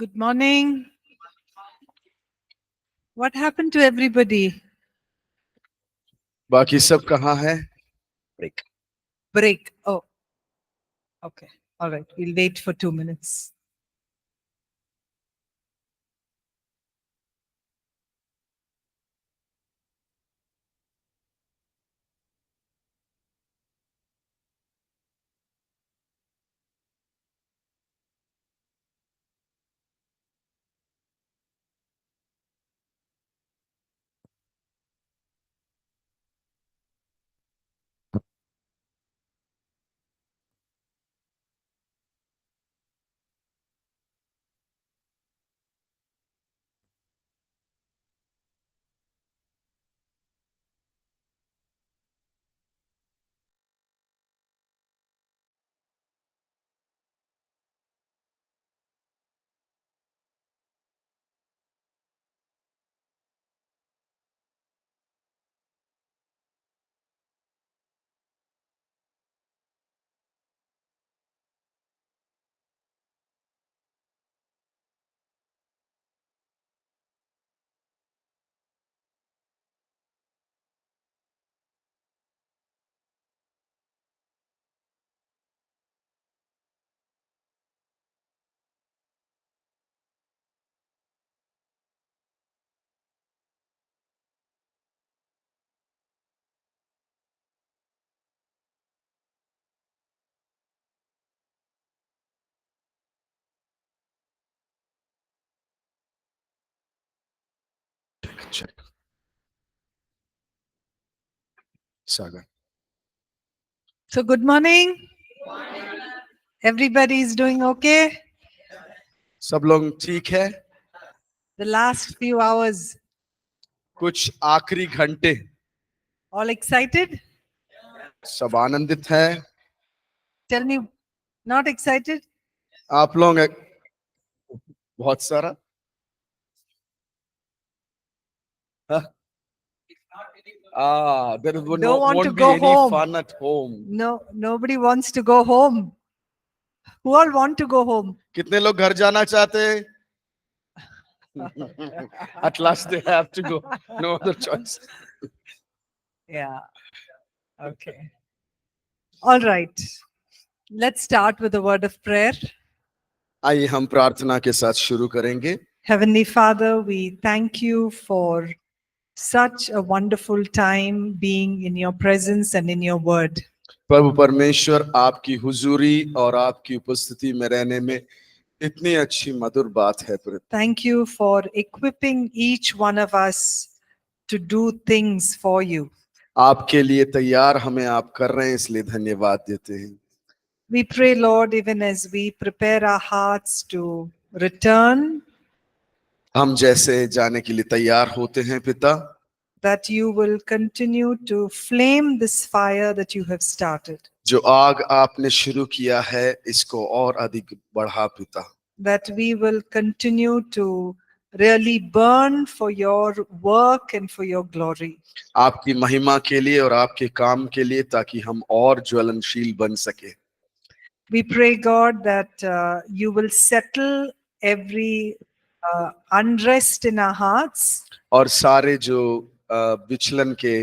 Good morning. What happened to everybody? बाकी सब कहाँ है? Break. Break. Oh, okay. All right. We'll wait for 2 minutes. Check. Sagar. So, good morning. Everybody is doing okay? सब लोग ठीक है? The last few hours, कुछ आखिरी घंटे all excited? सब आनंदित हैं? Tell me, not excited? आप लोग बहुत सारा? हाँ? There Don't want to won't be go any home. fun at home. No, nobody wants to go home. Who all want to go home? कितने लोग घर जाना चाहते हैं? At last they have to go. No other choice. Yeah. Okay. All right. Let's start with a word of prayer. आइए हम प्रार्थना के साथ शुरू करेंगे. Heavenly Father, we thank you for such a wonderful time being in your presence and in your word. प्रभु परमेश्वर, आपकी हुजूरी और आपकी उपस्थिति में रहने में इतनी अच्छी मधुर बात है. Thank you for equipping each one of us to do things for you. आपके लिए तैयार हमें आप कर रहे हैं, इसलिए धन्यवाद देते हैं. We pray, Lord, even as we prepare our hearts to return, हम जैसे जाने के लिए तैयार होते हैं पिता, that you will continue to flame this fire that you have started. जो आग आपने शुरू किया है इसको और अधिक बढ़ा पिता. That we will continue to really burn for your work and for your glory. आपकी महिमा के लिए और आपके काम के लिए, ताकि हम और ज्वलनशील बन सके. We pray, God, that you will settle every unrest in our hearts, और सारे जो विचलन के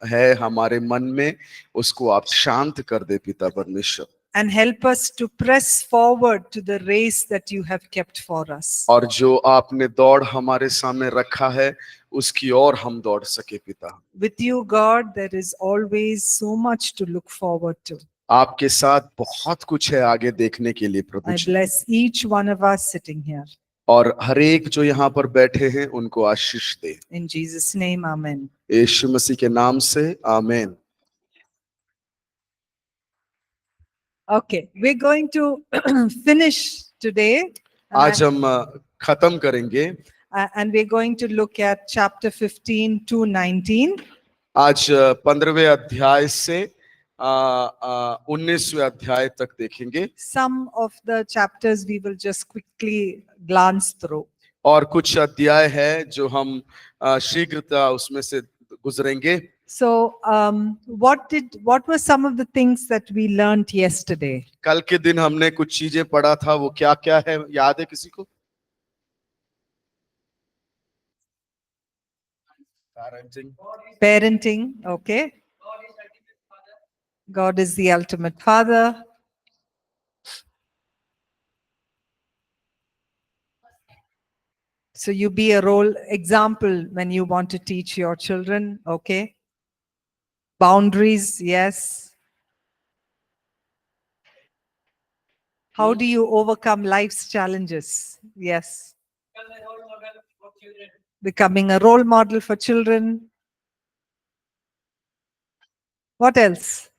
है हमारे मन में, उसको आप शांत कर दे पिता परमेश्वर. and help us to press forward to the race that you have kept for us. और जो आपने दौड़ हमारे सामने रखा है उसकी ओर हम दौड़ सके पिता. With you, God, there is always so much to look forward to. आपके साथ बहुत कुछ है आगे देखने के लिए प्रभु I ji. bless each one of us sitting here. और हर एक जो यहाँ पर बैठे हैं उनको आशीष दे. In Jesus' name, amen. यीशु मसीह के नाम से आमीन. Okay, we're going to finish today. आज हम खत्म करेंगे. And we're going to look at chapter 15 to 19. आज 15वें अध्याय से 19वें अध्याय तक देखेंगे. Some of the chapters we will just quickly glance through. और कुछ अध्याय है जो हम शीघ्रता उसमें से गुजरेंगे. So, what were some of the things that we learned yesterday? कल के दिन हमने कुछ चीजें पढ़ा था, वो क्या क्या है याद है किसी को? Parenting, okay. God is the ultimate father. So you be a role example when you want to teach your children, okay. Boundaries, yes. How do you overcome life's challenges? Yes. Becoming a role model for children. What else?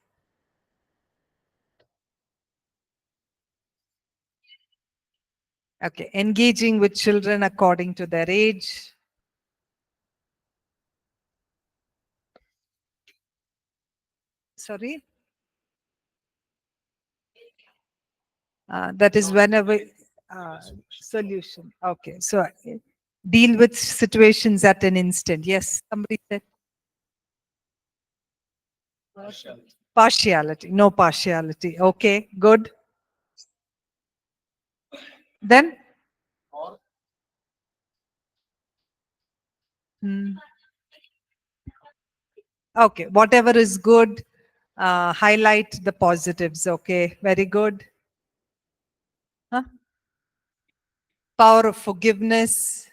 Okay, engaging with children according to their age. Sorry? That is whenever solution. Okay, so deal with situations at an instant. Yes, somebody said partiality. No partiality. Okay, good. Then Hmm. Okay, whatever is good, highlight the positives. Okay, very good. Huh? Power of forgiveness.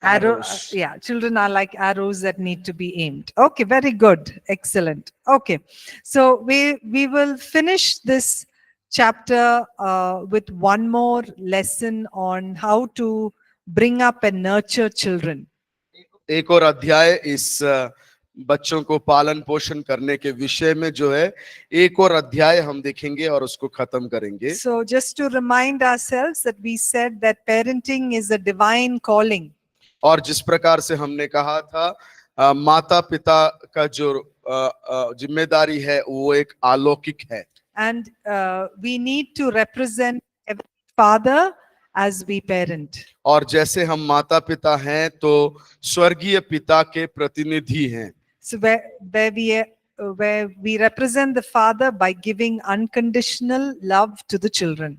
Arrows. Yeah, children are like arrows that need to be aimed. Okay, very good, excellent. Okay, so we will finish this chapter with one more lesson on how to bring up and nurture children. एक और अध्याय इस बच्चों को पालन पोषण करने के विषय में जो है एक और अध्याय हम देखेंगे और उसको खत्म करेंगे. So just to remind ourselves that we said that parenting is a divine calling. और जिस प्रकार से हमने कहा था माता पिता का जो जिम्मेदारी है वो एक अलौकिक है. And we need to represent every father as we parent. और जैसे हम माता पिता हैं तो स्वर्गीय पिता के प्रतिनिधि हैं. So where we represent the father by giving unconditional love to the children.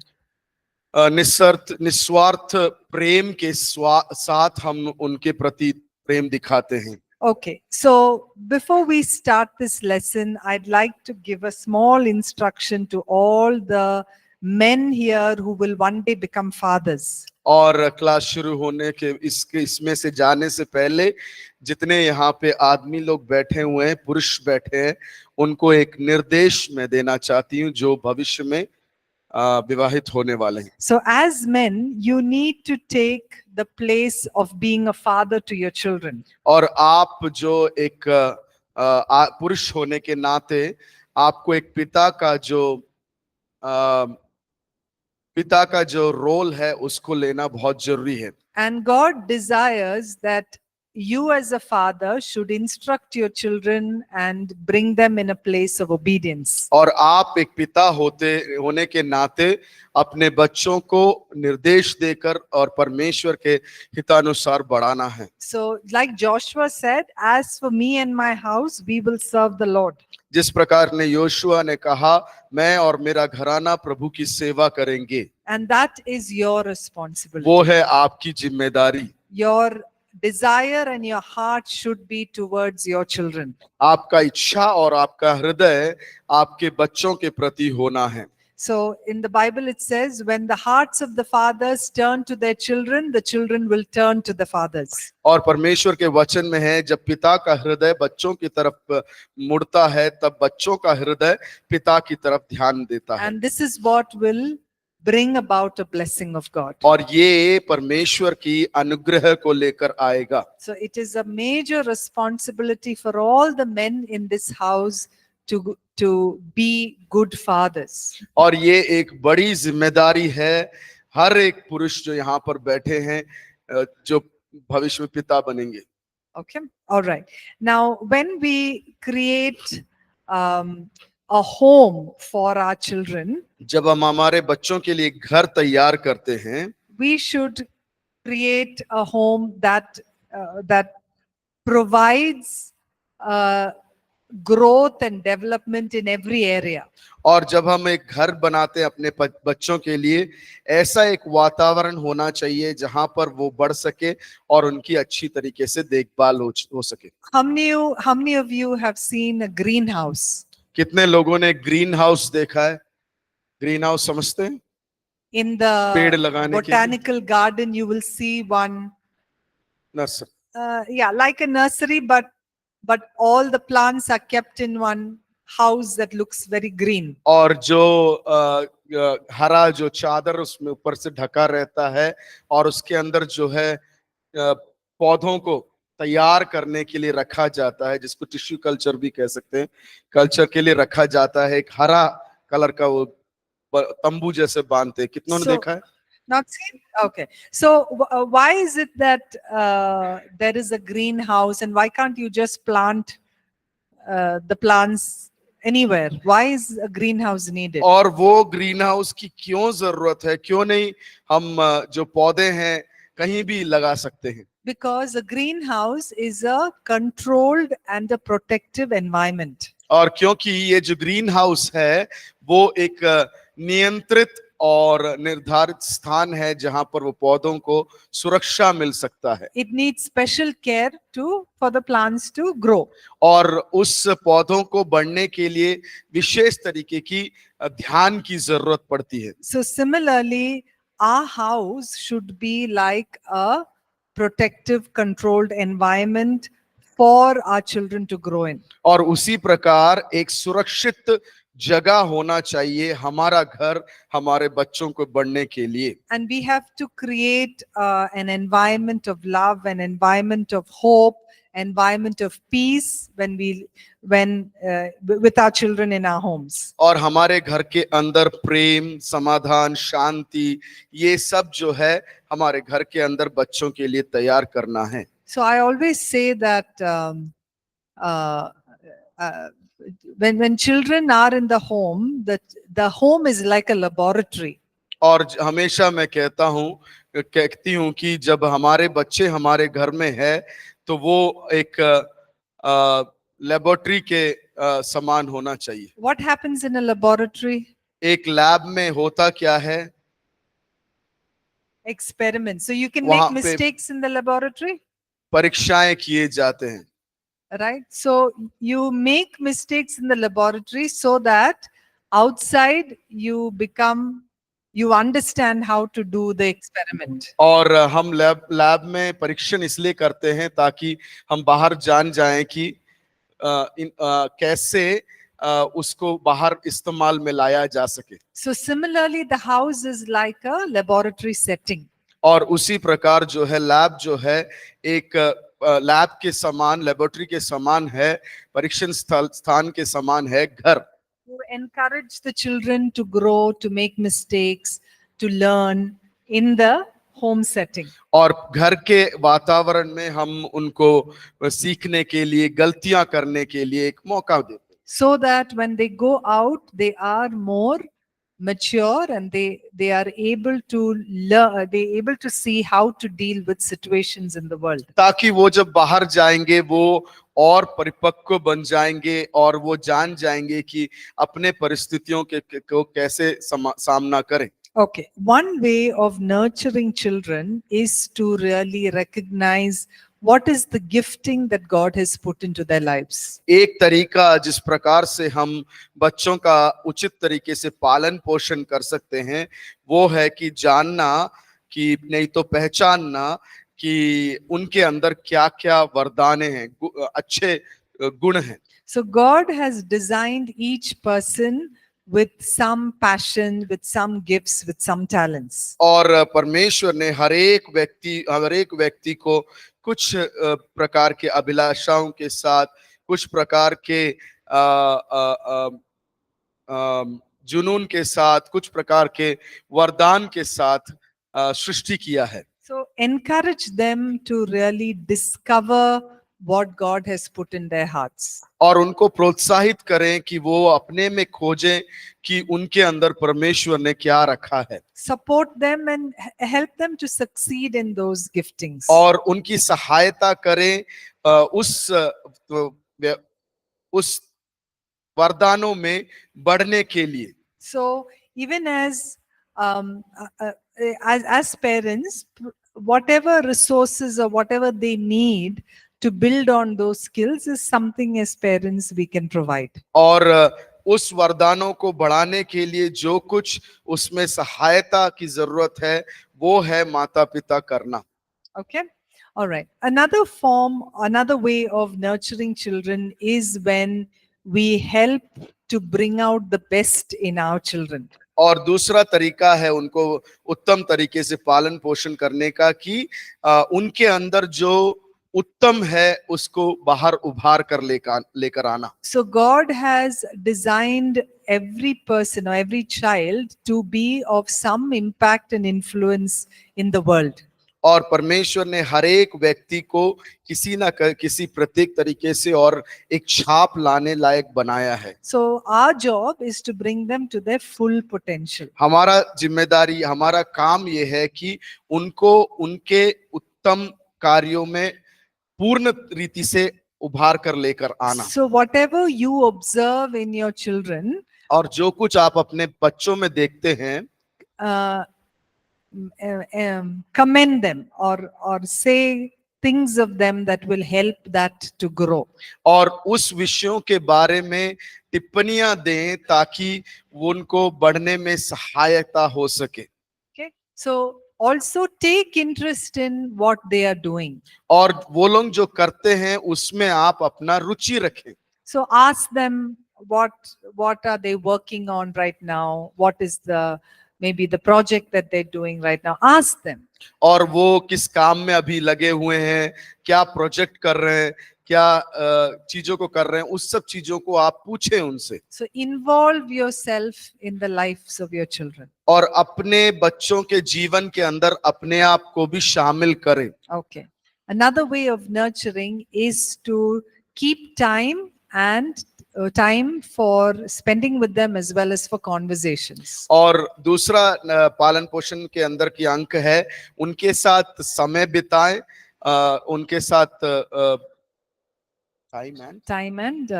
निस्वार्थ प्रेम के साथ हम उनके प्रति प्रेम दिखाते हैं. Okay, so before we start this lesson, I'd like to give a small instruction to all the men here who will one day become fathers. और class शुरू होने के इसमें से जाने से पहले जितने यहाँ पे आदमी लोग बैठे हुए हैं, पुरुष बैठे हैं, उनको एक निर्देश मैं देना चाहती हूँ जो भविष्य में विवाहित होने वाले हैं. So as men, you need to take the place of being a father to your children. और आप जो एक पुरुष होने के नाते आपको एक पिता का जो रोल है उसको लेना बहुत जरूरी है. And God desires that you as a father should instruct your children and bring them in a place of obedience. और आप एक पिता होने के नाते अपने बच्चों को निर्देश देकर और परमेश्वर के हितानुसार बढ़ाना है. So like Joshua said, as for me and my house, we will serve the Lord. जिस प्रकार ने योशुआ ने कहा मैं और मेरा घराना प्रभु की सेवा करेंगे. And that is your responsibility. वो है आपकी जिम्मेदारी. Your desire and your heart should be towards your children. आपका इच्छा और आपका हृदय आपके बच्चों के प्रति होना है. So in the Bible it says, when the hearts of the fathers turn to their children, the children will turn to the fathers. और परमेश्वर के वचन में है जब पिता का हृदय बच्चों की तरफ मुड़ता है तब बच्चों का हृदय पिता की तरफ ध्यान देता है. And this is what will bring about a blessing of God. और ये परमेश्वर की अनुग्रह को लेकर आएगा. So it is a major responsibility for all the men in this house to be good fathers. और ये एक बड़ी जिम्मेदारी है हर एक पुरुष जो यहाँ पर बैठे हैं जो भविष्य में पिता बनेंगे. Okay, all right. Now, when we create a home for our children, जब हम हमारे बच्चों के लिए घर तैयार करते हैं, we should create a home that provides growth and development in every area. और जब हम एक घर बनाते हैं अपने बच्चों के लिए, ऐसा एक वातावरण होना चाहिए जहां पर वो बढ़ सके और उनकी अच्छी तरीके से देखभाल हो सके। How many of you have seen a greenhouse? कितने लोगों ने ग्रीन हाउस देखा है? ग्रीन हाउस समझते हैं? In पेड़ the लगाने के लिए botanical garden, you will see one, nursery. yeah, like a nursery, but all the plants are kept in one house that looks very green. और जो हरा जो चादर उसमें ऊपर से ढका रहता है और उसके अंदर जो है पौधों को तैयार करने के लिए रखा जाता है, जिसको टिश्यू कल्चर भी कह सकते हैं, कल्चर के लिए रखा जाता है। एक हरा कलर का वो तंबू जैसे बांधते हैं। कितनों ने So- देखा है? Not seen? Okay. So why is it that there is a greenhouse, and why can't you just plant the plants anywhere? Why is a greenhouse needed? और वो ग्रीन हाउस की क्यों जरूरत है? क्यों नहीं हम जो पौधे हैं कहीं भी लगा सकते हैं? Because a greenhouse is a controlled and a protective environment. और क्योंकि ये जो ग्रीन हाउस है वो एक नियंत्रित और निर्धारित स्थान है जहां पर वो पौधों को सुरक्षा मिल सकता है। It needs special care for the plants to grow. और उस पौधों को बढ़ने के लिए विशेष तरीके की ध्यान की जरूरत पड़ती है। So similarly, our house should be like a protective, controlled environment for our children to grow in. और उसी प्रकार एक सुरक्षित जगह होना चाहिए हमारा घर हमारे बच्चों को बढ़ने के लिए। And we have to create an environment of love, an environment of hope, environment of peace with our children in our homes. और हमारे घर के अंदर प्रेम, समाधान, शांति, ये सब जो है हमारे घर के अंदर बच्चों के लिए तैयार करना है। So I always say that when children are in the home, the home is like a laboratory. और हमेशा मैं कहती हूँ कि जब हमारे बच्चे हमारे घर में है तो वो एक लेबोरेटरी के समान होना चाहिए। What happens in a laboratory? एक लैब में होता क्या है? Experiments. So you can वहाँ make पे mistakes in the laboratory, परीक्षाएं किए जाते हैं। right? So you make mistakes in the laboratory so that outside you understand how to do the experiment. और हम लैब में परीक्षण इसलिए करते हैं ताकि हम बाहर जान जाएं कि कैसे उसको बाहर इस्तेमाल में लाया जा सके। So similarly, the house is like a laboratory setting. और उसी प्रकार जो है लैब जो है एक लैब के समान, लेबोरेटरी के समान है, परीक्षण स्थान के समान है घर। To encourage the children to grow, to make mistakes, to learn in the home setting. और घर के वातावरण में हम उनको सीखने के लिए, गलतियां करने के लिए एक मौका देते हैं। So that when they go out, they are more mature and they are able to learn, they able to see how to deal with situations in the world. ताकि वो जब बाहर जाएंगे वो और परिपक्व बन जाएंगे और वो जान जाएंगे कि अपने परिस्थितियों को कैसे सामना करें। Okay, one way of nurturing children is to really recognize what is the gifting that God has put into their lives. एक तरीका जिस प्रकार से हम बच्चों का उचित तरीके से पालन पोषण कर सकते हैं वो है कि जानना कि नहीं तो पहचानना कि उनके अंदर क्या-क्या वरदानें हैं, अच्छे गुण हैं। So God has designed each person with some passion, with some gifts, with some talents. और परमेश्वर ने हर एक व्यक्ति को कुछ प्रकार के अभिलाषाओं के साथ, कुछ प्रकार के जुनून के साथ, कुछ प्रकार के वरदान के साथ सृष्टि किया है। So encourage them to really discover what God has put in their hearts. और उनको प्रोत्साहित करें कि वो अपने में खोजें कि उनके अंदर परमेश्वर ने क्या रखा है। Support them and help them to succeed in those giftings. और उनकी सहायता करें उस उस वरदानों में बढ़ने के लिए। So even as parents, whatever resources or whatever they need to build on those skills is something as parents we can provide. और उस वरदानों को बढ़ाने के लिए जो कुछ उसमें सहायता की जरूरत है वो है माता पिता करना। Okay. All right. Another way of nurturing children is when we help to bring out the best in our children. और दूसरा तरीका है उनको उत्तम तरीके से पालन पोषण करने का कि उनके अंदर जो उत्तम है उसको बाहर उभार कर लेकर आना। So God has designed every person or every child to be of some impact and influence in the world. और परमेश्वर ने हर एक व्यक्ति को किसी ना किसी प्रत्येक तरीके से और एक छाप लाने लायक बनाया है। So our job is to bring them to their full potential. हमारा जिम्मेदारी, हमारा काम ये है कि उनको उनके उत्तम कार्यों में पूर्ण रीति से उभार कर लेकर आना। So whatever you observe in your children, और जो कुछ आप अपने बच्चों में देखते हैं, commend them or say things of them that will help that to grow. और उस विषयों के बारे में टिप्पणियां दें ताकि वो उनको बढ़ने में सहायता हो सके। Okay. So also take interest in what they are doing. और वो लोग जो करते हैं उसमें आप अपना रुचि रखें। So ask them what are they working on right now? What is maybe the project that they're doing right now? Ask them. और वो किस काम में अभी लगे हुए हैं, क्या प्रोजेक्ट कर रहे हैं, क्या चीजों को कर रहे हैं, उस सब चीजों को आप पूछें उनसे। So involve yourself in the lives of your children. और अपने बच्चों के जीवन के अंदर अपने आप को भी शामिल करें। Okay. Another way of nurturing is to keep time for spending with them as well as for conversations. और दूसरा पालन पोषण के अंदर की अंक है उनके साथ समय बिताएं, उनके साथ time and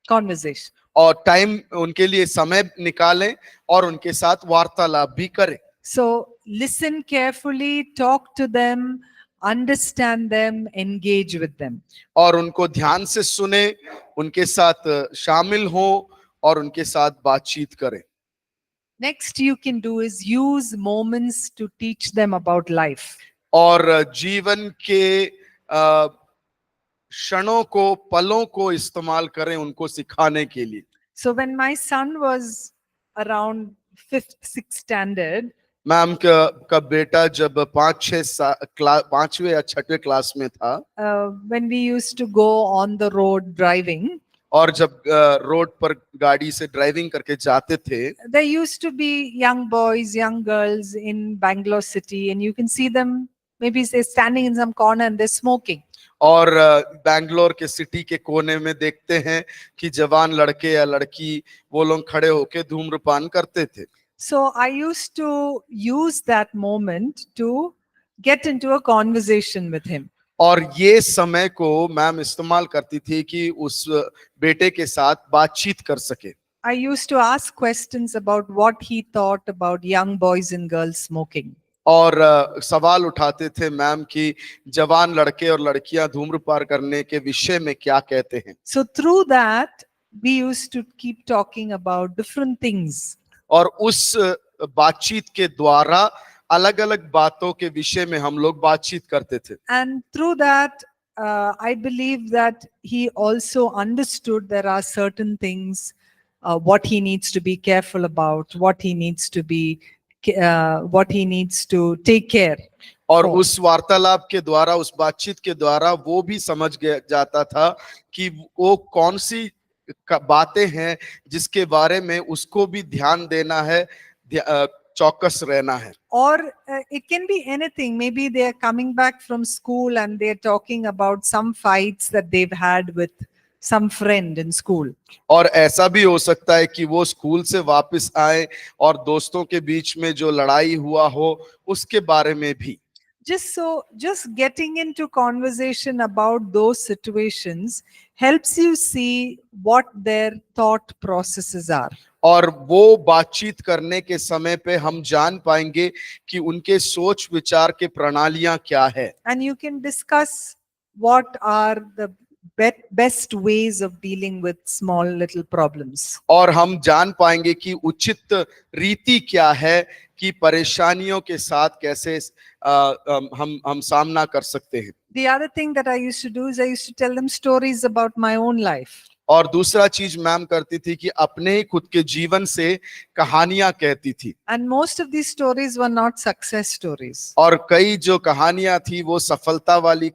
conversation. और टाइम उनके लिए समय निकालें और उनके साथ वार्तालाप भी करें। So listen carefully, talk to them, understand them, engage with them. और उनको ध्यान से सुने, उनके साथ शामिल हो और उनके साथ बातचीत करें। Next you can do is use moments to teach them about life. और जीवन के क्षणों को, पलों को इस्तेमाल करें उनको सिखाने के लिए। So when my son was around 5th, 6th standard, ma'am का बेटा जब 5वें या 6वें क्लास में था, when we used to go on the road driving, और जब रोड पर गाड़ी से ड्राइविंग करके जाते थे, there used to be young boys, young girls in Bangalore city, and you can see them maybe say standing in some corner and they're smoking. और बैंगलोर के सिटी के कोने में देखते हैं कि जवान लड़के या लड़की वो लोग खड़े होके धूम्रपान करते थे। So I used to use that moment to get into a conversation with him. और ये समय को मैम इस्तेमाल करती थी कि उस बेटे के साथ बातचीत कर सके। I used to ask questions about what he thought about young boys and girls smoking. और सवाल उठाते थे मैम कि जवान लड़के और लड़कियां धूम्रपान करने के विषय में क्या कहते हैं। So through that we used to keep talking about different things. और उस बातचीत के द्वारा अलग-अलग बातों के विषय में हम लोग बातचीत करते थे। And through that I believe that he also understood there are certain things what he needs to be careful about, what he needs to take care. और उस वार्तालाप के द्वारा, उस बातचीत के द्वारा वो भी समझ जाता था कि वो कौन सी बातें हैं जिसके बारे में उसको भी ध्यान देना है, चौकस रहना है। Or it can be anything. Maybe they are coming back from school and they are talking about some fights that they've had with some friend in school. और ऐसा भी हो सकता है कि वो स्कूल से वापस आए और दोस्तों के बीच में जो लड़ाई हुआ हो उसके बारे में भी। just getting into conversation about those situations helps you see what their thought processes are. और वो बातचीत करने के समय पे हम जान पाएंगे कि उनके सोच विचार के प्रणालियां क्या है, And you can discuss what are the best ways of dealing with small little problems. और हम जान पाएंगे कि उचित रीति क्या है कि परेशानियों के साथ कैसे हम सामना कर सकते हैं। The other thing that I used to do is I used to tell them stories about my own life. और दूसरा चीज मैम करती थी कि अपने ही खुद के जीवन से कहानियां कहती थी, And most of these stories were not success stories. और कई जो कहानियां थी वो सफलता वाली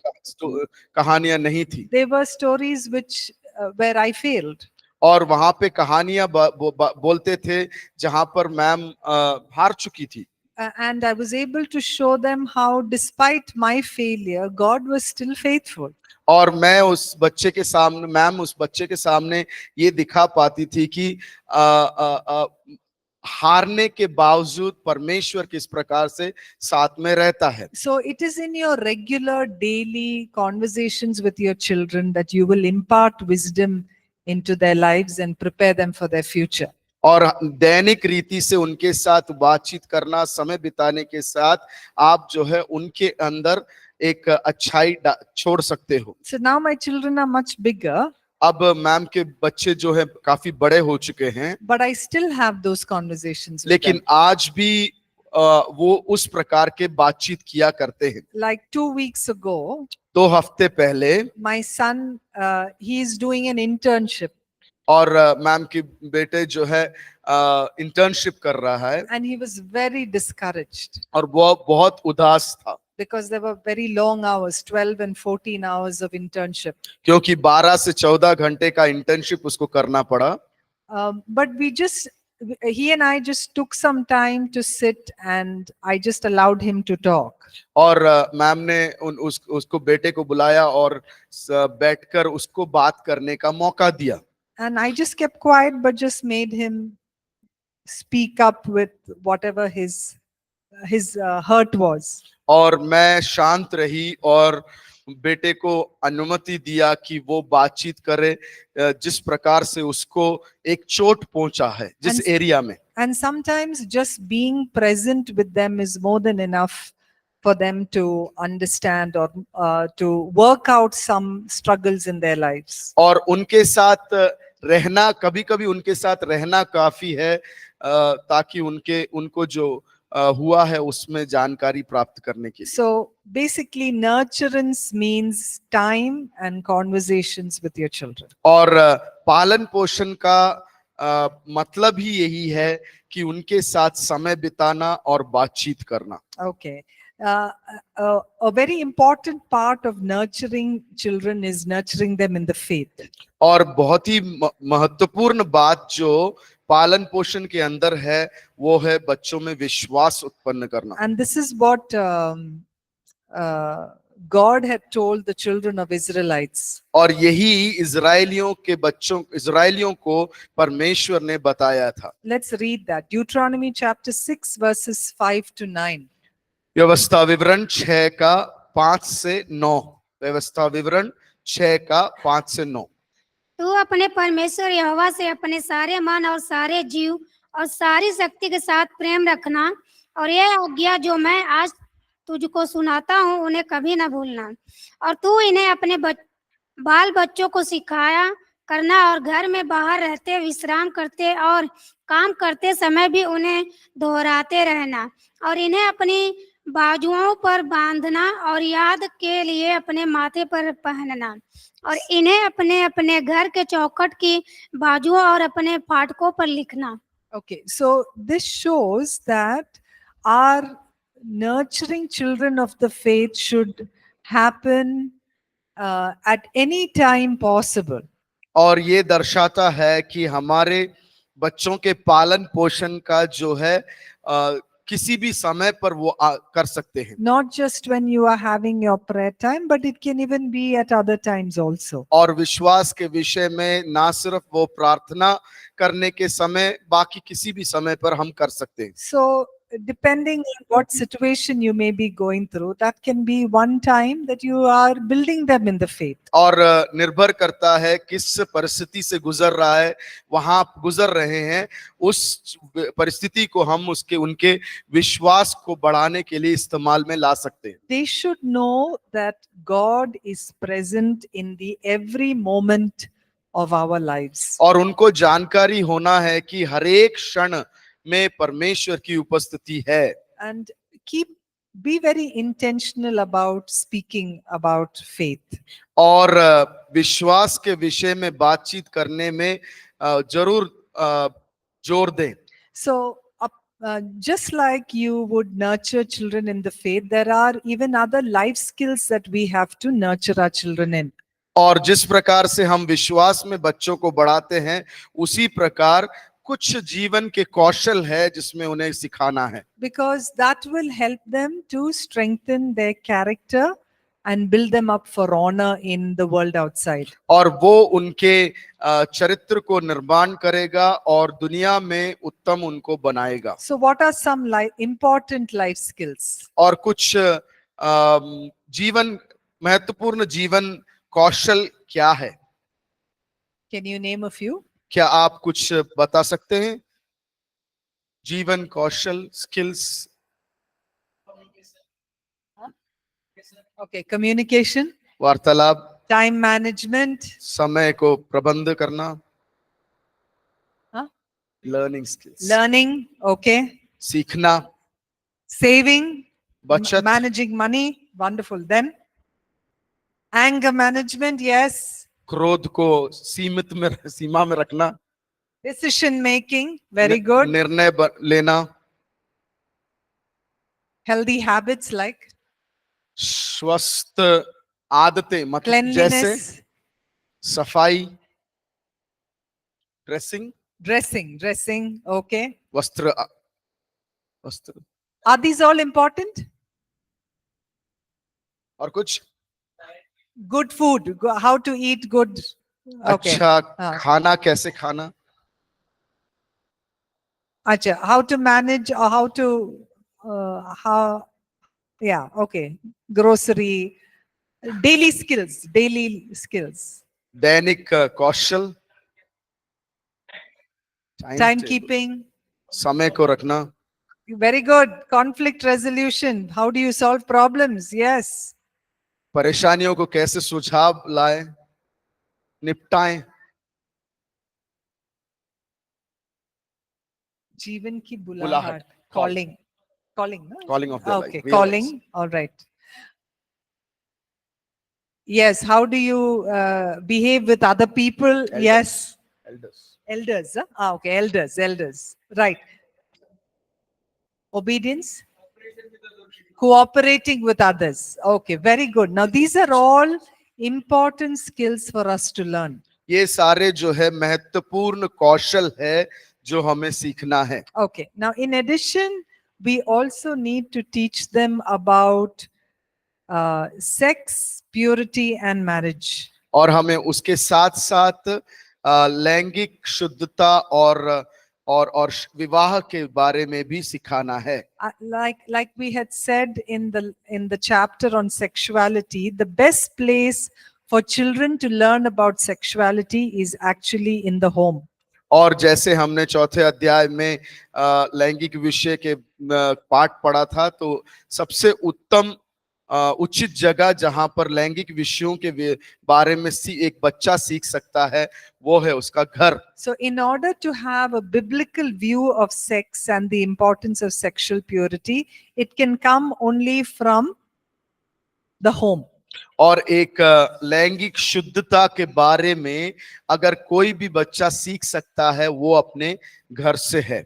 कहानियां नहीं थी, They were stories which where I failed. और वहां पे कहानियां बोलते थे जहां पर मैम हार चुकी थी। And I was able to show them how, despite my failure, God was still faithful. और मैं उस बच्चे के सामने मैम उस बच्चे के सामने ये दिखा पाती थी कि हारने के बावजूद परमेश्वर किस प्रकार से साथ में रहता है। So it is in your regular daily conversations with your children that you will impart wisdom into their lives and prepare them for their future. और दैनिक रीति से उनके साथ बातचीत करना, समय बिताने के साथ आप जो है उनके अंदर एक अच्छाई छोड़ सकते हो। So now my children are much bigger, अब मैम के बच्चे जो है काफी बड़े हो चुके हैं, but I still have those conversations with लेकिन them. आज भी वो उस प्रकार के बातचीत किया करते हैं। Like 2 weeks ago, 2 हफ्ते पहले my son, he is doing an internship, और मैम के बेटे जो है इंटर्नशिप कर रहा है, and he was very discouraged और वो बहुत उदास था because there were very long hours, 12 and 14 hours of internship. क्योंकि 12 से 14 घंटे का इंटर्नशिप उसको करना पड़ा। But he and I just took some time to sit, and I just allowed him to talk. और मैम ने उसको बेटे को बुलाया और बैठकर उसको बात करने का मौका दिया। And I just kept quiet, but just made him speak up with whatever his hurt was. और मैं शांत रही और बेटे को अनुमति दिया कि वो बातचीत करे जिस प्रकार से उसको एक चोट पहुंचा है जिस एरिया में। And sometimes just being present with them is more than enough for them to understand or to work out some struggles in their lives. और उनके साथ रहना, कभी-कभी उनके साथ रहना काफी है ताकि उनको जो हुआ है उसमें जानकारी प्राप्त करने के लिए। So basically nurturance means time and conversations with your children. और पालन पोषण का मतलब ही यही है कि उनके साथ समय बिताना और बातचीत करना। Okay. A very important part of nurturing children is nurturing them in the faith. और बहुत ही महत्वपूर्ण बात जो पालन पोषण के अंदर है वो है बच्चों में विश्वास उत्पन्न करना। And this is what God had told the children of Israelites. और यही इजराइलियों को परमेश्वर ने बताया था। Let's read that. Deuteronomy chapter 6 verses 5 to 9. व्यवस्था विवरण 6 का 5 से 9। व्यवस्था विवरण 6 का 5 से 9। तू अपने परमेश्वर यहोवा से अपने सारे मन और सारे जीव और सारी शक्ति के साथ प्रेम रखना, और यह आज्ञा जो मैं आज तुझको सुनाता हूँ उन्हें कभी न भूलना। और तू इन्हें अपने बाल बच्चों को सिखाया करना, और घर में बाहर रहते, विश्राम करते और काम करते समय भी उन्हें दोहराते रहना, और इन्हें अपनी बाजुओं पर बांधना और याद के लिए अपने माथे पर पहनना, और इन्हें अपने अपने घर के चौखट की बाजुओं और अपने फाटकों पर लिखना। Okay, so this shows that our nurturing children of the faith should happen at any time possible. और ये दर्शाता है कि हमारे बच्चों के पालन पोषण का जो है किसी भी समय पर वो कर सकते हैं। Not just when you are having your prayer time, but it can even be at other times also. और विश्वास के विषय में ना सिर्फ वो प्रार्थना करने के समय, बाकी किसी भी समय पर हम कर सकते हैं। So depending on what situation you may be going through, that can be one time that you are building them in the faith. और निर्भर करता है किस परिस्थिति से गुजर रहा है, वहां आप गुजर रहे हैं, उस परिस्थिति को हम उनके विश्वास को बढ़ाने के लिए इस्तेमाल में ला सकते हैं. They should know that God is present in the every moment of our lives. और उनको जानकारी होना है कि हर एक क्षण में परमेश्वर की उपस्थिति है. And be very intentional about speaking about faith. और विश्वास के विषय में बातचीत करने में जरूर जोर दें. So just like you would nurture children in the faith, there are even other life skills that we have to nurture our children in. और जिस प्रकार से हम विश्वास में बच्चों को बढ़ाते हैं, उसी प्रकार कुछ जीवन के कौशल है जिसमें उन्हें सिखाना है. Because that will help them to strengthen their character and build them up for honor in the world outside. और वो उनके चरित्र को निर्माण करेगा और दुनिया में उत्तम उनको बनाएगा. So what are some important life skills? और कुछ महत्वपूर्ण जीवन कौशल क्या है? Can you name a few? क्या आप कुछ बता सकते हैं? जीवन कौशल, स्किल्स. Okay, communication, वार्तालाप, time management, समय को प्रबंध करना, Huh? Learning skills, learning, okay, सीखना, saving, बचत, managing money, wonderful. Then anger management, yes, क्रोध को सीमा में रखना, decision making, very good. निर्णय लेना, Healthy habits like स्वस्थ आदतें, मतलब जैसे cleanliness, सफाई, dressing, okay. वस्त्र. Are these all important? और कुछ Good food, how to eat good. Okay. अच्छा हाँ. खाना कैसे खाना, Acha, how to manage or how to okay, grocery, daily skills. Dainik Kaushal, Timekeeping, समय को रखना, very good. Conflict resolution, how do you solve problems? Yes. परेशानियों को कैसे सुझाव लाए, निपटाएं. जीवन की बुलाहट, बुलाहट, calling, no? Calling of their life. Okay, Realize. calling, all right. Yes, how do you behave with other people? Elders. Yes, Elders. elders. Huh? Okay, elders, right. Obedience, cooperating with others. Okay, very good. Now these are all important skills for us to learn. ये सारे जो है महत्वपूर्ण कौशल है जो हमें सीखना है. Okay, now in addition, we also need to teach them about sex, purity and marriage. और हमें उसके साथ साथ लैंगिक शुद्धता और विवाह के बारे में भी सिखाना है. Like we had said in the chapter on sexuality, the best place for children to learn about sexuality is actually in the home. और जैसे हमने चौथे अध्याय में लैंगिक विषय के पाठ पढ़ा था, तो सबसे उत्तम उचित जगह जहां पर लैंगिक विषयों के बारे में एक बच्चा सीख सकता है, वो है उसका घर. So in order to have a biblical view of sex and the importance of sexual purity, it can come only from the home. और एक लैंगिक शुद्धता के बारे में अगर कोई भी बच्चा सीख सकता है, वो अपने घर से है.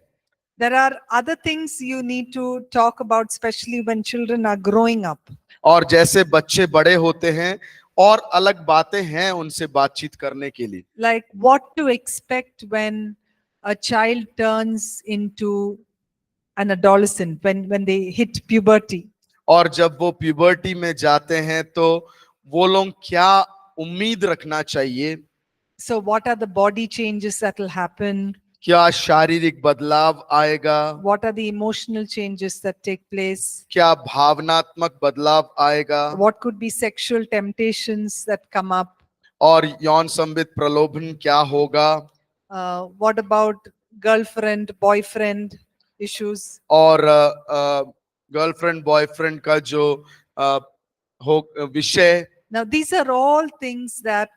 There are other things you need to talk about, especially when children are growing up. और जैसे बच्चे बड़े होते हैं, और अलग बातें हैं उनसे बातचीत करने के लिए. Like what to expect when a child turns into an adolescent, when they hit puberty. और जब वो प्यूबर्टी में जाते हैं तो वो लोग क्या उम्मीद रखना चाहिए. So what are the body changes that will happen? क्या शारीरिक बदलाव आएगा? What are the emotional changes that take place? क्या भावनात्मक बदलाव आएगा? What could be sexual temptations that come up? और यौन संबित प्रलोभन क्या होगा? What about girlfriend, boyfriend issues? और गर्लफ्रेंड बॉयफ्रेंड का जो अ, हो विषय, Now, these are all things that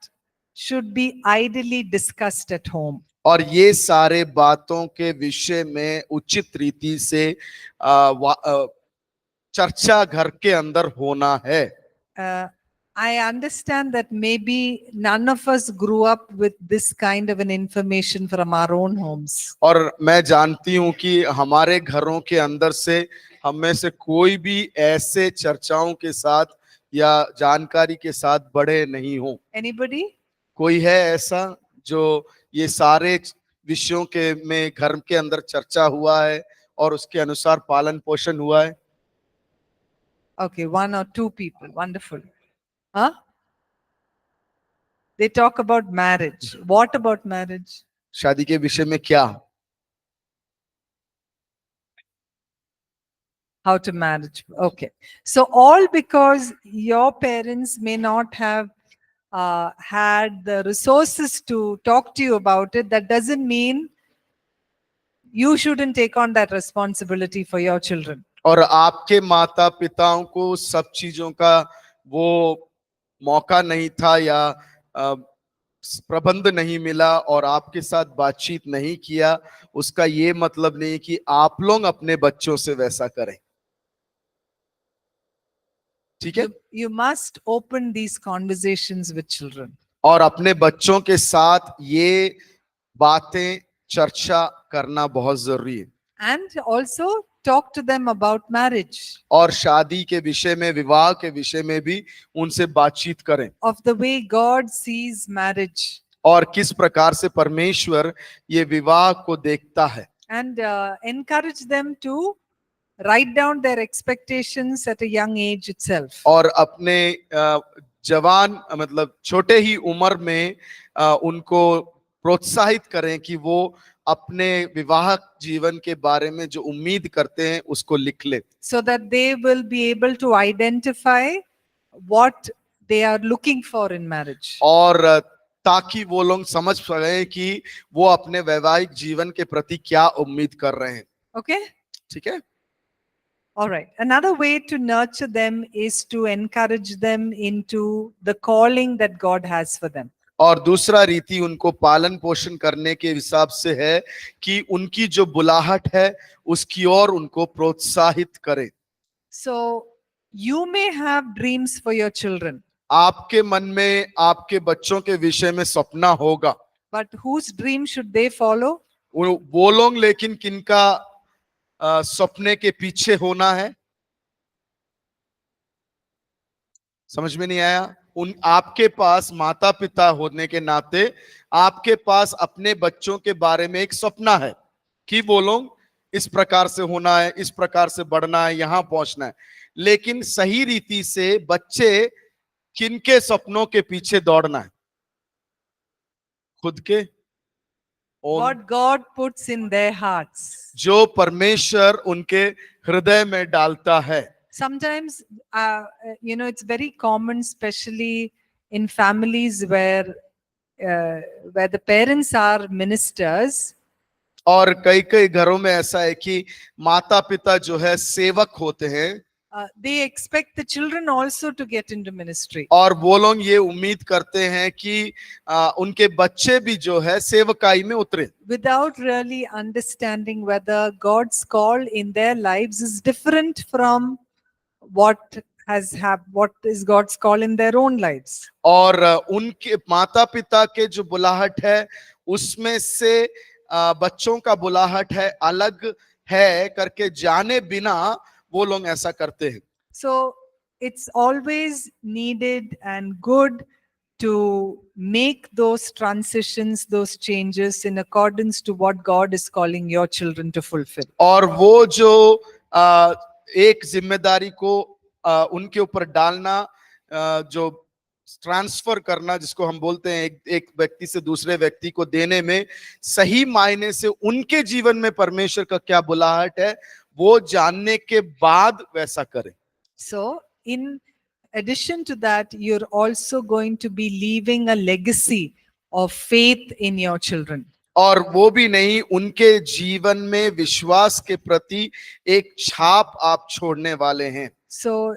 should be ideally discussed at home. और ये सारे बातों के विषय में उचित रीति से चर्चा घर के अंदर होना है। I understand that maybe none of us grew up with this kind of an information from our own homes. और मैं जानती हूं कि हमारे घरों के अंदर से हम में से कोई भी ऐसे चर्चाओं के साथ या जानकारी के साथ बड़े नहीं हो। Anybody? कोई है ऐसा जो ये सारे विषयों के में घर के अंदर चर्चा हुआ है और उसके अनुसार पालन पोषण हुआ है? Okay, one or two people. Wonderful. Huh? They talk about marriage. What about marriage? शादी के विषय में क्या? How to manage. Okay. So all because your parents may not have had the resources to talk to you about it, that doesn't mean you shouldn't take on that responsibility for your children. और आपके माता पिताओं को सब चीजों का वो मौका नहीं था या प्रबंध नहीं मिला और आपके साथ बातचीत नहीं किया, उसका ये मतलब नहीं कि आप लोग अपने बच्चों से वैसा करें। ठीक है? You must open these conversations with children. और अपने बच्चों के साथ ये बातें चर्चा करना बहुत जरूरी है। And also talk to them about marriage. और शादी के विषय में, विवाह के विषय में भी उनसे बातचीत करें। Of the way God sees marriage. और किस प्रकार से परमेश्वर ये विवाह को देखता है। And encourage them to write down their expectations at a young age itself. और अपने जवान मतलब छोटे ही उम्र में उनको प्रोत्साहित करें कि वो अपने विवाह जीवन के बारे में जो उम्मीद करते हैं उसको लिख ले। So that they will be able to identify what they are looking for in marriage. और ताकि वो लोग समझ सकें कि वो अपने वैवाहिक जीवन के प्रति क्या उम्मीद कर रहे हैं। Okay? ठीक है? All right. Another way to nurture them is to encourage them into the calling that God has for them. और दूसरा रीति उनको पालन पोषण करने के हिसाब से है कि उनकी जो बुलाहट है उसकी ओर उनको प्रोत्साहित करें। So you may have dreams for your children. आपके मन में आपके बच्चों के विषय में सपना होगा, But whose dream should they follow? वो लोग लेकिन किनका सपने के पीछे होना है? समझ में नहीं आया? आपके पास माता पिता होने के नाते आपके पास अपने बच्चों के बारे में एक सपना है कि वो लोग इस प्रकार से होना है, इस प्रकार से बढ़ना है, यहां पहुंचना है। लेकिन सही रीति से बच्चे किनके सपनों के पीछे दौड़ना है? खुद के। What God puts in their hearts. जो परमेश्वर उनके हृदय में डालता है। Sometimes, it's very common, especially in families where the parents are ministers. और कई कई घरों में ऐसा है कि माता पिता जो है सेवक होते हैं। They expect the children also to get into ministry. और वो लोग ये उम्मीद करते हैं कि उनके बच्चे भी जो है सेवकाई में उतरे। Without really understanding whether God's call in their lives is different from what is God's call in their own lives. और उनके माता पिता के जो बुलाहट है उसमें से बच्चों का बुलाहट है अलग है करके जाने बिना वो लोग ऐसा करते हैं। So it's always needed and good to make those transitions, those changes in accordance to what God is calling your children to fulfill. और वो जो एक जिम्मेदारी को उनके ऊपर डालना जो ट्रांसफर करना, जिसको हम बोलते हैं एक व्यक्ति से दूसरे व्यक्ति को देने में, सही मायने से उनके जीवन में परमेश्वर का क्या बुलाहट है वो जानने के बाद वैसा करें। So, in addition to that, you're also going to be leaving a legacy of faith in your children. और वो भी नहीं, उनके जीवन में विश्वास के प्रति एक छाप आप छोड़ने वाले हैं। So,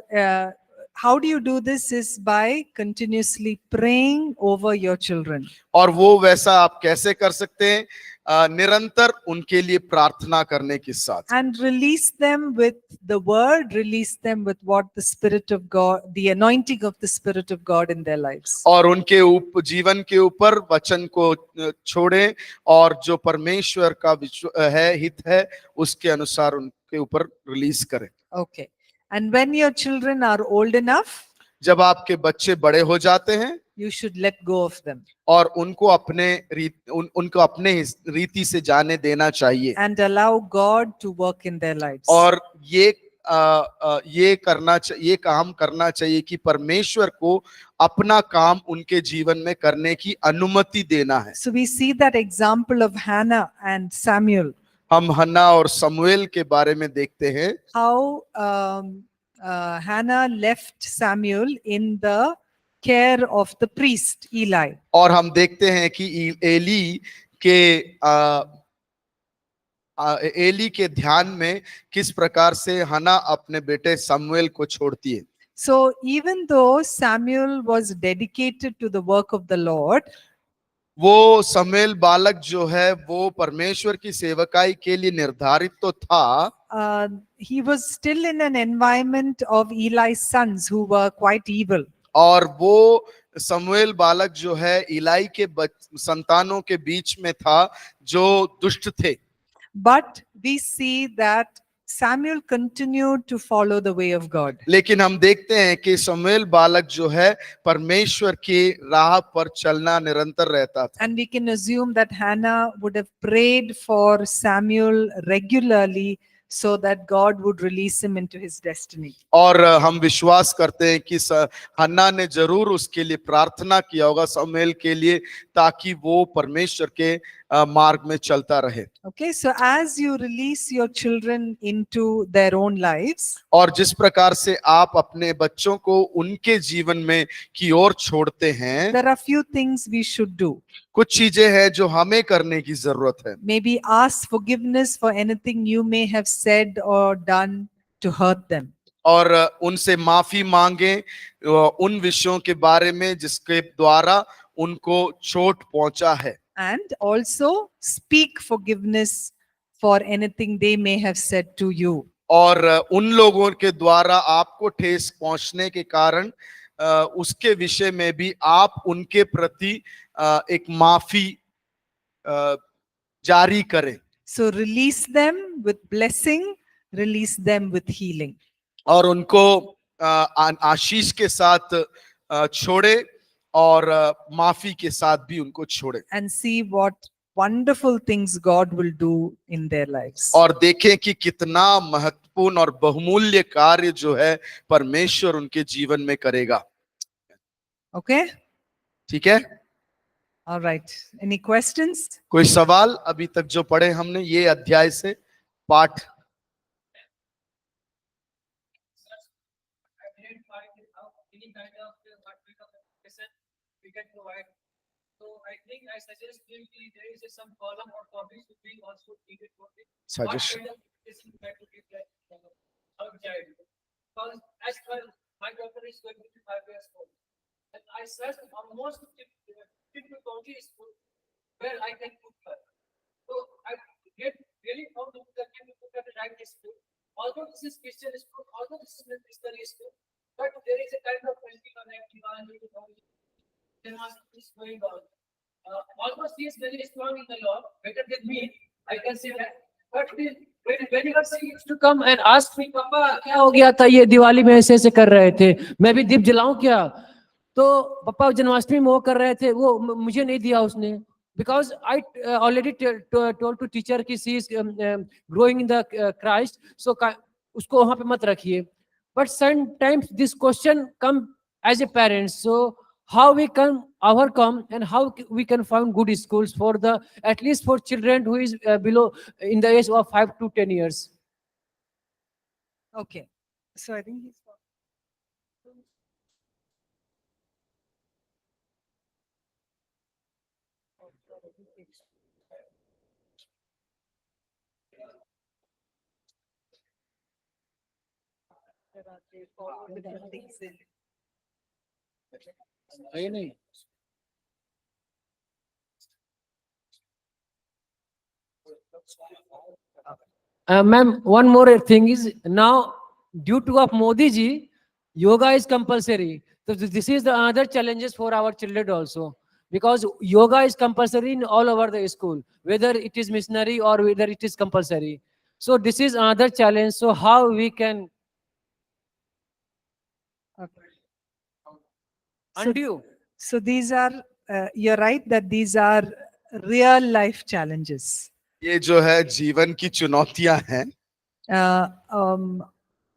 how do you do this is by continuously praying over your children. और वो वैसा आप कैसे कर सकते हैं? निरंतर उनके लिए प्रार्थना करने के साथ। And release them with the word, release them with what the Spirit of God, the anointing of the Spirit of God in their lives. और उनके जीवन के ऊपर वचन को छोड़ें और जो परमेश्वर का हित है उसके अनुसार उनके ऊपर रिलीज करें। Okay. And when your children are old enough, जब आपके बच्चे बड़े हो जाते हैं, you should let go of them और उनको अपने रीति से जाने देना चाहिए, and allow God to work in their lives. और ये काम करना चाहिए कि परमेश्वर को अपना काम उनके जीवन में करने की अनुमति देना है। So we see that example of Hannah and Samuel. हम हन्ना और समूएल के बारे में देखते हैं, How Hannah left Samuel in the care of the priest Eli. और हम देखते हैं कि एली के ध्यान में किस प्रकार से हन्ना अपने बेटे समूएल को छोड़ती है। So even though Samuel was dedicated to the work of the Lord, वो समूएल बालक जो है वो परमेश्वर की सेवकाई के लिए निर्धारित तो था, he was still in an environment of Eli's sons who were quite evil. और वो समूएल बालक जो है इलाई के संतानों के बीच में था जो दुष्ट थे। But we see that Samuel continued to follow the way of God. लेकिन हम देखते हैं कि समूएल बालक जो है परमेश्वर की राह पर चलना निरंतर रहता था। And we can assume that Hannah would have prayed for Samuel regularly so that God would release him into his destiny. और हम विश्वास करते हैं कि हन्ना ने जरूर उसके लिए प्रार्थना किया होगा समूएल के लिए, ताकि वो परमेश्वर के मार्ग में चलता रहे। Okay, so as you release your children into their own lives, और जिस प्रकार से आप अपने बच्चों को उनके जीवन में की ओर छोड़ते हैं, there are few things we should do. कुछ चीजें हैं जो हमें करने की जरूरत है। Maybe ask forgiveness for anything you may have said or done to hurt them. और उनसे माफी मांगे उन विषयों के बारे में जिसके द्वारा उनको चोट पहुंचा है। And also speak forgiveness for anything they may have said to you. और उन लोगों के द्वारा आपको ठेस पहुंचने के कारण उसके विषय में भी आप उनके प्रति एक माफी जारी करें। So release them with blessing, release them with healing. और उनको आशीष के साथ छोड़े और माफी के साथ भी उनको छोड़े। And see what wonderful things God will do in their lives. और देखें कि कितना महत्वपूर्ण और बहुमूल्य कार्य जो है परमेश्वर उनके जीवन में करेगा। Okay? ठीक है? All right. Any questions? कोई सवाल अभी तक जो पढ़े हमने ये अध्याय से पाठ? Suggestion. And I searched on most difficulty school where I can put her. So I get really how to put her the right school. Although this is Christian school, although this is Christian school, but there is a kind of political activity going on. Almost he is very strong in the law, better than me, I can say that. But whenever she used to come and ask me, Papa, क्या हो गया था, ये दिवाली में ऐसे ऐसे कर रहे थे, मैं भी दीप जलाऊं क्या? तो पापा जन्माष्टमी में वो कर रहे थे, वो मुझे नहीं दिया उसने, because I already told to teacher कि she is growing in the Christ, so उसको वहाँ पे मत रखिए. But sometimes this question come as a parent, so how we can overcome and how we can find good schools for the, at least for children who is below in the age of 5 to 10 years. Okay. So I think he's. Ma'am, one more thing is now, due to of Modi ji, yoga is compulsory. So this is the other challenges for our children also, because yoga is compulsory in all over the school, whether it is missionary or whether it is compulsory. So this is another challenge. So how we can So- undo? So these are, you're right that these are real life challenges. ये जो है जीवन की चुनौतियां हैं.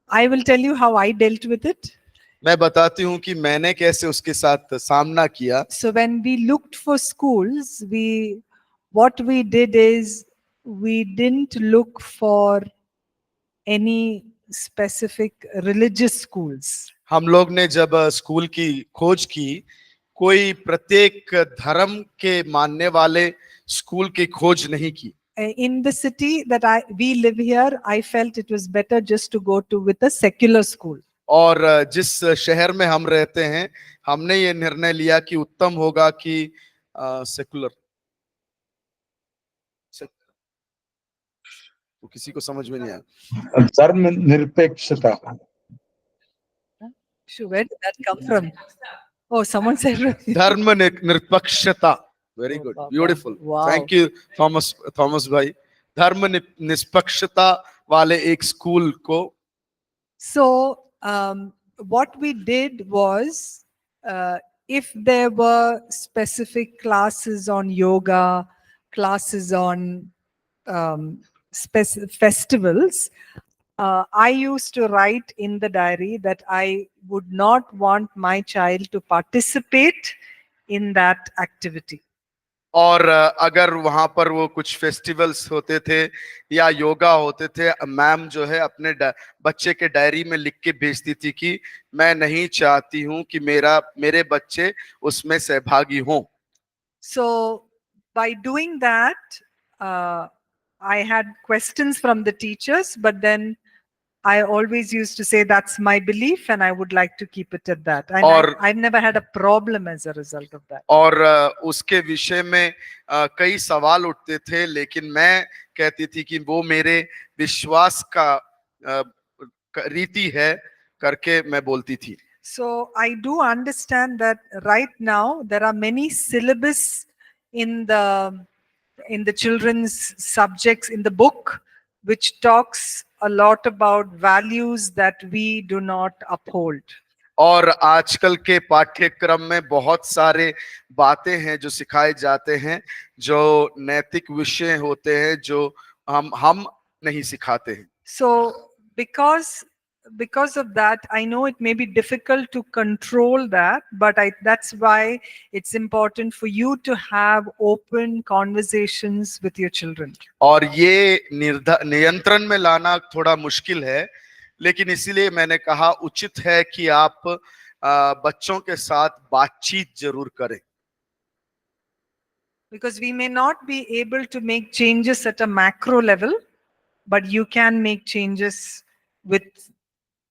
I will tell you how I dealt with it. मैं बताती हूँ कि मैंने कैसे उसके साथ सामना किया. So when we looked for schools, what we did is we didn't look for any specific religious schools. हम लोग ने जब स्कूल की खोज की, कोई प्रत्येक धर्म के मानने वाले स्कूल की खोज नहीं की. In the city that we live here, I felt it was better just to go to with a secular school. और जिस शहर में हम रहते हैं, हमने ये निर्णय लिया कि उत्तम होगा कि सेकुलर, तो किसी को समझ में नहीं आया. धर्म निरपेक्षता. So where did that come from? Oh, someone said. धर्म निरपेक्षता. Very good, beautiful. Wow. Thank you Thomas भाई. धर्म निष्पक्षता वाले एक स्कूल को. So what we did was, if there were specific classes on yoga, classes on festivals, I used to write in the diary that I would not want my child to participate in that activity. और अगर वहां पर वो कुछ festivals होते थे या योगा होते थे, मैम जो है अपने बच्चे के डायरी में लिख के भेजती थी कि मैं नहीं चाहती हूं कि मेरे बच्चे उसमें सहभागी हों. So by doing that, I had questions from the teachers, but then I always used to say that's my belief and I would like to keep it at that. And I've never had a problem as a result of that. और उसके विषय में कई सवाल उठते थे, लेकिन मैं कहती थी कि वो मेरे विश्वास का रीति है करके मैं बोलती थी. So I do understand that right now there are many syllabus in the children's subjects in the book, which talks a lot about values that we do not uphold. और आजकल के पाठ्यक्रम में बहुत सारे बातें हैं जो सिखाए जाते हैं, जो नैतिक विषय होते हैं जो हम नहीं सिखाते हैं. So because of that, I know it may be difficult to control that, but that's why it's important for you to have open conversations with your children. और ये नियंत्रण में लाना थोड़ा मुश्किल है, लेकिन इसीलिए मैंने कहा उचित है कि आप बच्चों के साथ बातचीत जरूर करें. Because we may not be able to make changes at a macro level, but you can make changes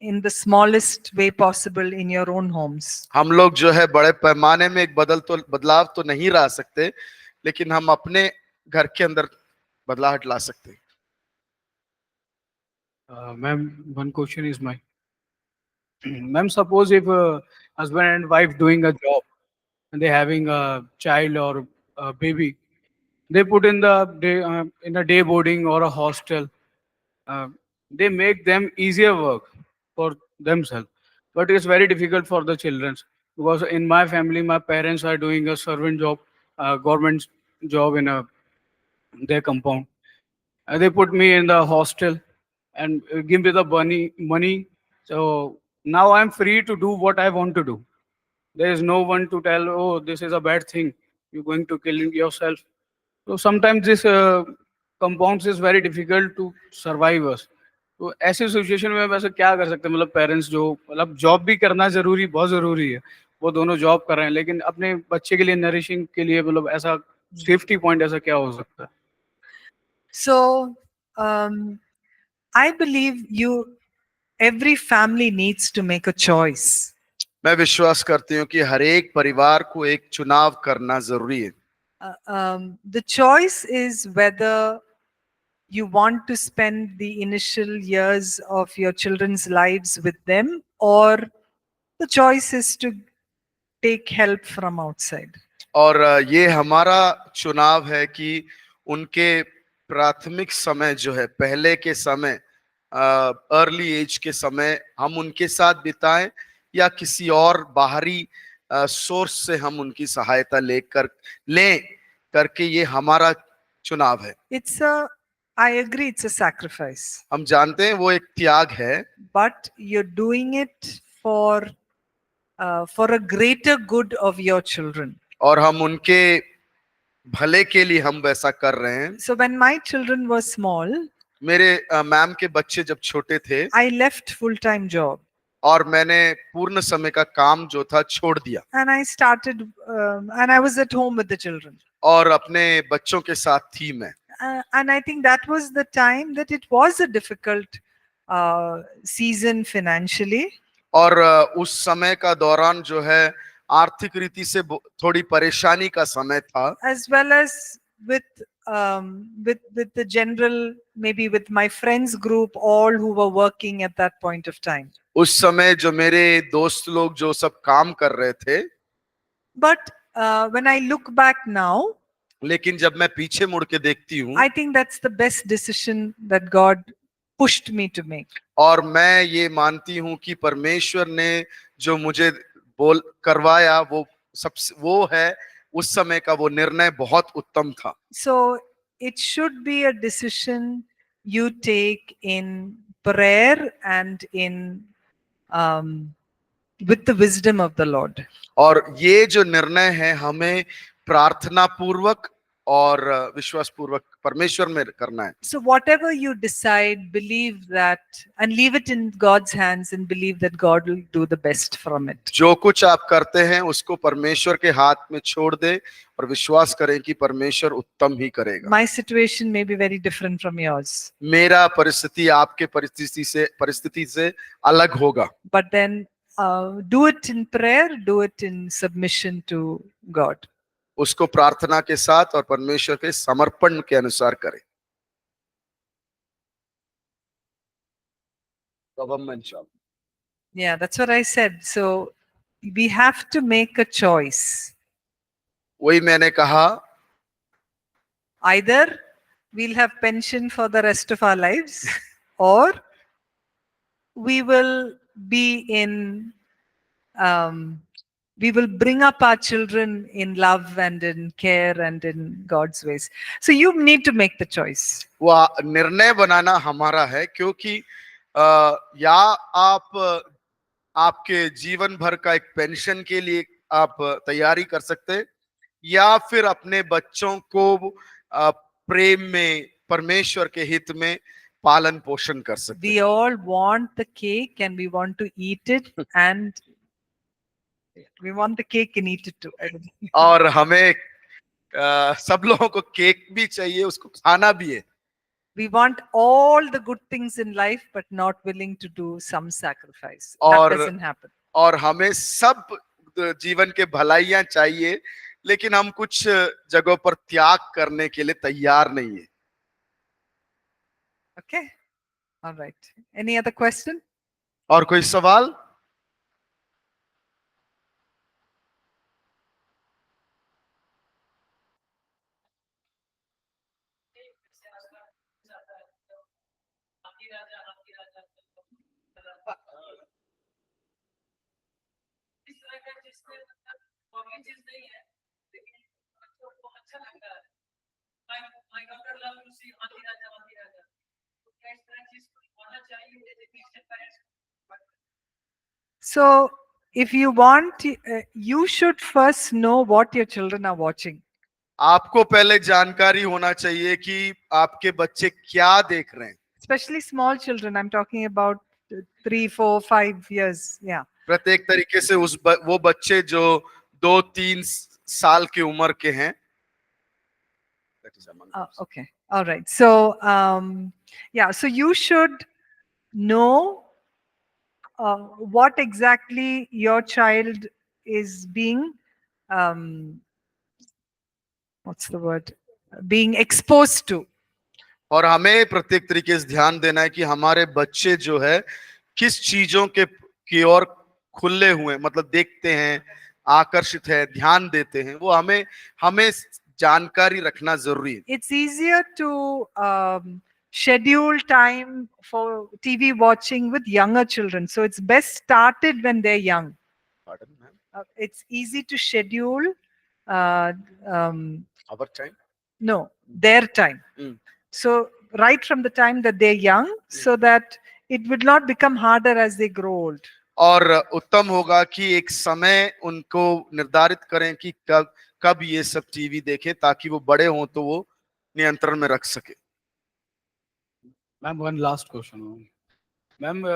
in the smallest way possible in your own homes. हम लोग जो है बड़े पैमाने में एक बदलाव तो नहीं ला सकते, लेकिन हम अपने घर के अंदर बदलाहट ला सकते हैं. Ma'am, one question is mine. Ma'am, suppose if a husband and wife doing a job and they having a child or a baby, they put in the day in a day boarding or a hostel. They make them easier work for themselves, but it's very difficult for the children, because in my family, my parents are doing a servant job, government job in their compound. They put me in the hostel and give me the money. So now I'm free to do what I want to do. There is no one to tell, oh, this is a bad thing. You're going to kill yourself. So sometimes this compounds is very difficult to survive us. तो ऐसी situation में वैसे क्या कर सकते हैं, मतलब parents जो मतलब जॉब भी करना जरूरी, बहुत जरूरी है, वो दोनों जॉब कर रहे हैं, लेकिन अपने बच्चे के लिए नरिशिंग के लिए मतलब ऐसा सेफ्टी पॉइंट ऐसा क्या हो सकता है? So, I believe every family needs to make a choice. मैं विश्वास करती हूँ कि हर एक परिवार को एक चुनाव करना जरूरी है. The choice is whether you want to spend the initial years of your children's lives with them, or the choice is to take help from outside. और ये हमारा चुनाव है कि उनके प्राथमिक समय जो है, पहले के समय, अर्ली एज के समय हम उनके साथ बिताएं, या किसी और बाहरी सोर्स से हम उनकी सहायता लें करके, ये हमारा चुनाव है. I agree, it's a sacrifice, हम जानते हैं वो एक त्याग है, but you're doing it for a greater good of your children. और हम उनके भले के लिए हम वैसा कर रहे हैं. So when my children were small, मेरे मैम के बच्चे जब छोटे थे, I left full-time job और मैंने पूर्ण समय का काम जो था छोड़ दिया, and I started and I was at home with the children. और अपने बच्चों के साथ थी मैं. And I think that was the time that it was a difficult season financially. और उस समय का दौरान जो है आर्थिक रीति से थोड़ी परेशानी का समय था, as well as with the general, maybe with my friends group, all who were working at that point of time. उस समय जो मेरे दोस्त लोग जो सब काम कर रहे थे. But when I look back now, लेकिन जब मैं पीछे मुड़ के देखती हूँ, I think that's the best decision that God pushed me to make. और मैं ये मानती हूँ कि परमेश्वर ने जो मुझे करवाया वो है, उस समय का वो निर्णय बहुत उत्तम था. So it should be a decision you take in prayer and in with the wisdom of the Lord. और ये जो निर्णय है हमें प्रार्थना पूर्वक और विश्वास पूर्वक परमेश्वर में करना है. So whatever you decide, believe that and leave it in God's hands and believe that God will do the best from it. जो कुछ आप करते हैं उसको परमेश्वर के हाथ में छोड़ दे और विश्वास करें कि परमेश्वर उत्तम ही करेगा. My situation may be very different from yours, मेरा परिस्थिति आपके परिस्थिति से अलग होगा, but then do it in prayer, do it in submission to God. उसको प्रार्थना के साथ और परमेश्वर के समर्पण के अनुसार करें. Yeah, that's what I said. So we have to make a choice. वही मैंने कहा, Either we'll have pension for the rest of our lives, or we will be we will bring up our children in love and in care and in God's ways. So you need to make the choice. वो निर्णय बनाना हमारा है, क्योंकि या आप आपके जीवन भर का एक पेंशन के लिए आप तैयारी कर सकते हैं, या फिर अपने बच्चों को प्रेम में परमेश्वर के हित में पालन पोषण कर सकते We हैं. all want the cake and we want to eat it, and we want the cake and eat it too. और हमें सब लोगों को केक भी चाहिए, उसको खाना भी है. We want all the good things in life, but not willing to do some sacrifice. और- That doesn't happen. और हमें सब जीवन के भलाइयां चाहिए, लेकिन हम कुछ जगहों पर त्याग करने के लिए तैयार नहीं है. Okay. All right. Any other question? और कोई सवाल? So if you want, you should first know what your children are watching. आपको पहले जानकारी होना चाहिए कि आपके बच्चे क्या देख रहे हैं. Especially small children. I'm talking about 3, 4, 5 years. Yeah. प्रत्येक तरीके से वो बच्चे जो 2-3 साल की उम्र के हैं. That is among them. Okay. All right. So, yeah. So you should know what exactly your child is being, what's the word? Being exposed to. और हमें प्रत्येक तरीके से ध्यान देना है कि हमारे बच्चे जो है किस चीजों के की ओर खुले हुए, मतलब देखते हैं, आकर्षित है, ध्यान देते हैं, वो हमें जानकारी रखना जरूरी है. It's easier to schedule time for TV watching with younger children. So it's best started when they're young. Pardon, ma'am? It's easy to schedule Our time. no, their time. Mm. So right from the time that they're young, so that it would not become harder as they grow old. और उत्तम होगा कि एक समय उनको निर्धारित करें कि कब ये सब टीवी देखें, ताकि वो बड़े हों तो वो नियंत्रण में रख सके. Ma'am, one last question. Ma'am,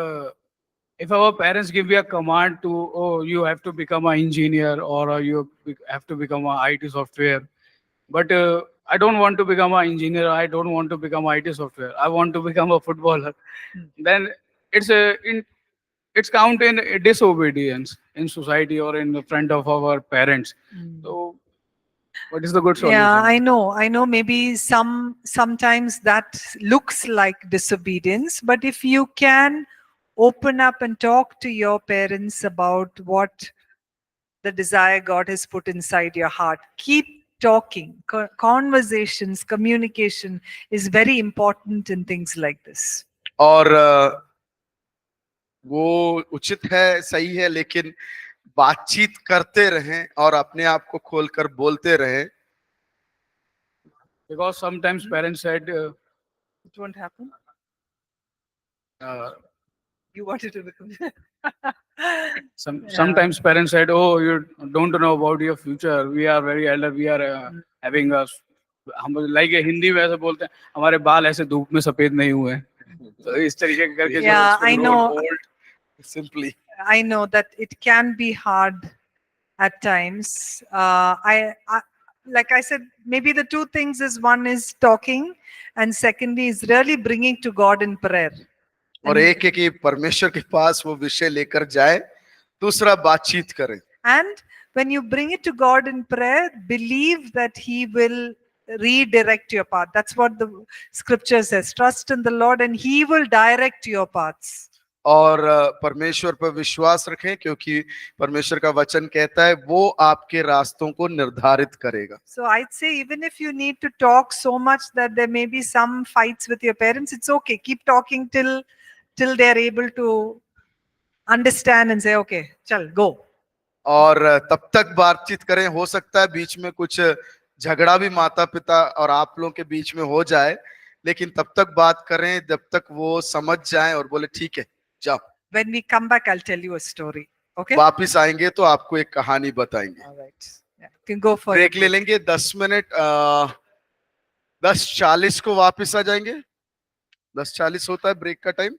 if our parents give you a command to, oh, you have to become an engineer or you have to become an IT software, but I don't want to become an engineer, I don't want to become IT software, I want to become a footballer, then it's count in disobedience in society or in front of our parents. So what is the good solution? Yeah, I know maybe sometimes that looks like disobedience, but if you can open up and talk to your parents about what the desire God has put inside your heart, keep talking. Conversations, communication is very important in things like this. और वो उचित है, सही है, लेकिन बातचीत करते रहें और अपने आप को खोलकर बोलते रहें. Because sometimes parents said, It won't happen. uh, You wanted to become. sometimes parents said, oh, you don't know about your future, we are very elder, we are having a, हम like हिंदी में ऐसे बोलते हैं, हमारे बाल ऐसे धूप में सफेद नहीं हुए हैं. तो इस तरीके के करके Yeah, I know. Old, simply. I know that it can be hard at times. I like I said, maybe the two things is, one is talking, and secondly is really bringing to God in prayer. और एक है कि परमेश्वर के पास वो विषय लेकर जाए, दूसरा बातचीत करें. And when you bring it to God in prayer, believe that He will redirect your path. That's what the scripture says. Trust in the Lord and He will direct your paths. और परमेश्वर पर विश्वास रखें, क्योंकि परमेश्वर का वचन कहता है वो आपके रास्तों को निर्धारित करेगा. So I'd say even if you need to talk so much that there may be some fights with your parents, it's okay. Keep talking till they're able to understand and say, okay, chal, go. और तब तक बातचीत करें. हो सकता है बीच में कुछ झगड़ा भी माता पिता और आप लोगों के बीच में हो जाए, लेकिन तब तक बात करें जब तक वो समझ जाएं और बोले ठीक है जाओ. When we come back, I'll tell you a story. Okay? वापिस आएंगे तो आपको एक कहानी बताएंगे. All right. Yeah, you can go for break it. ले लेंगे 10 मिनट. 10:40 को वापिस आ जाएंगे. 10:40 होता है ब्रेक का टाइम.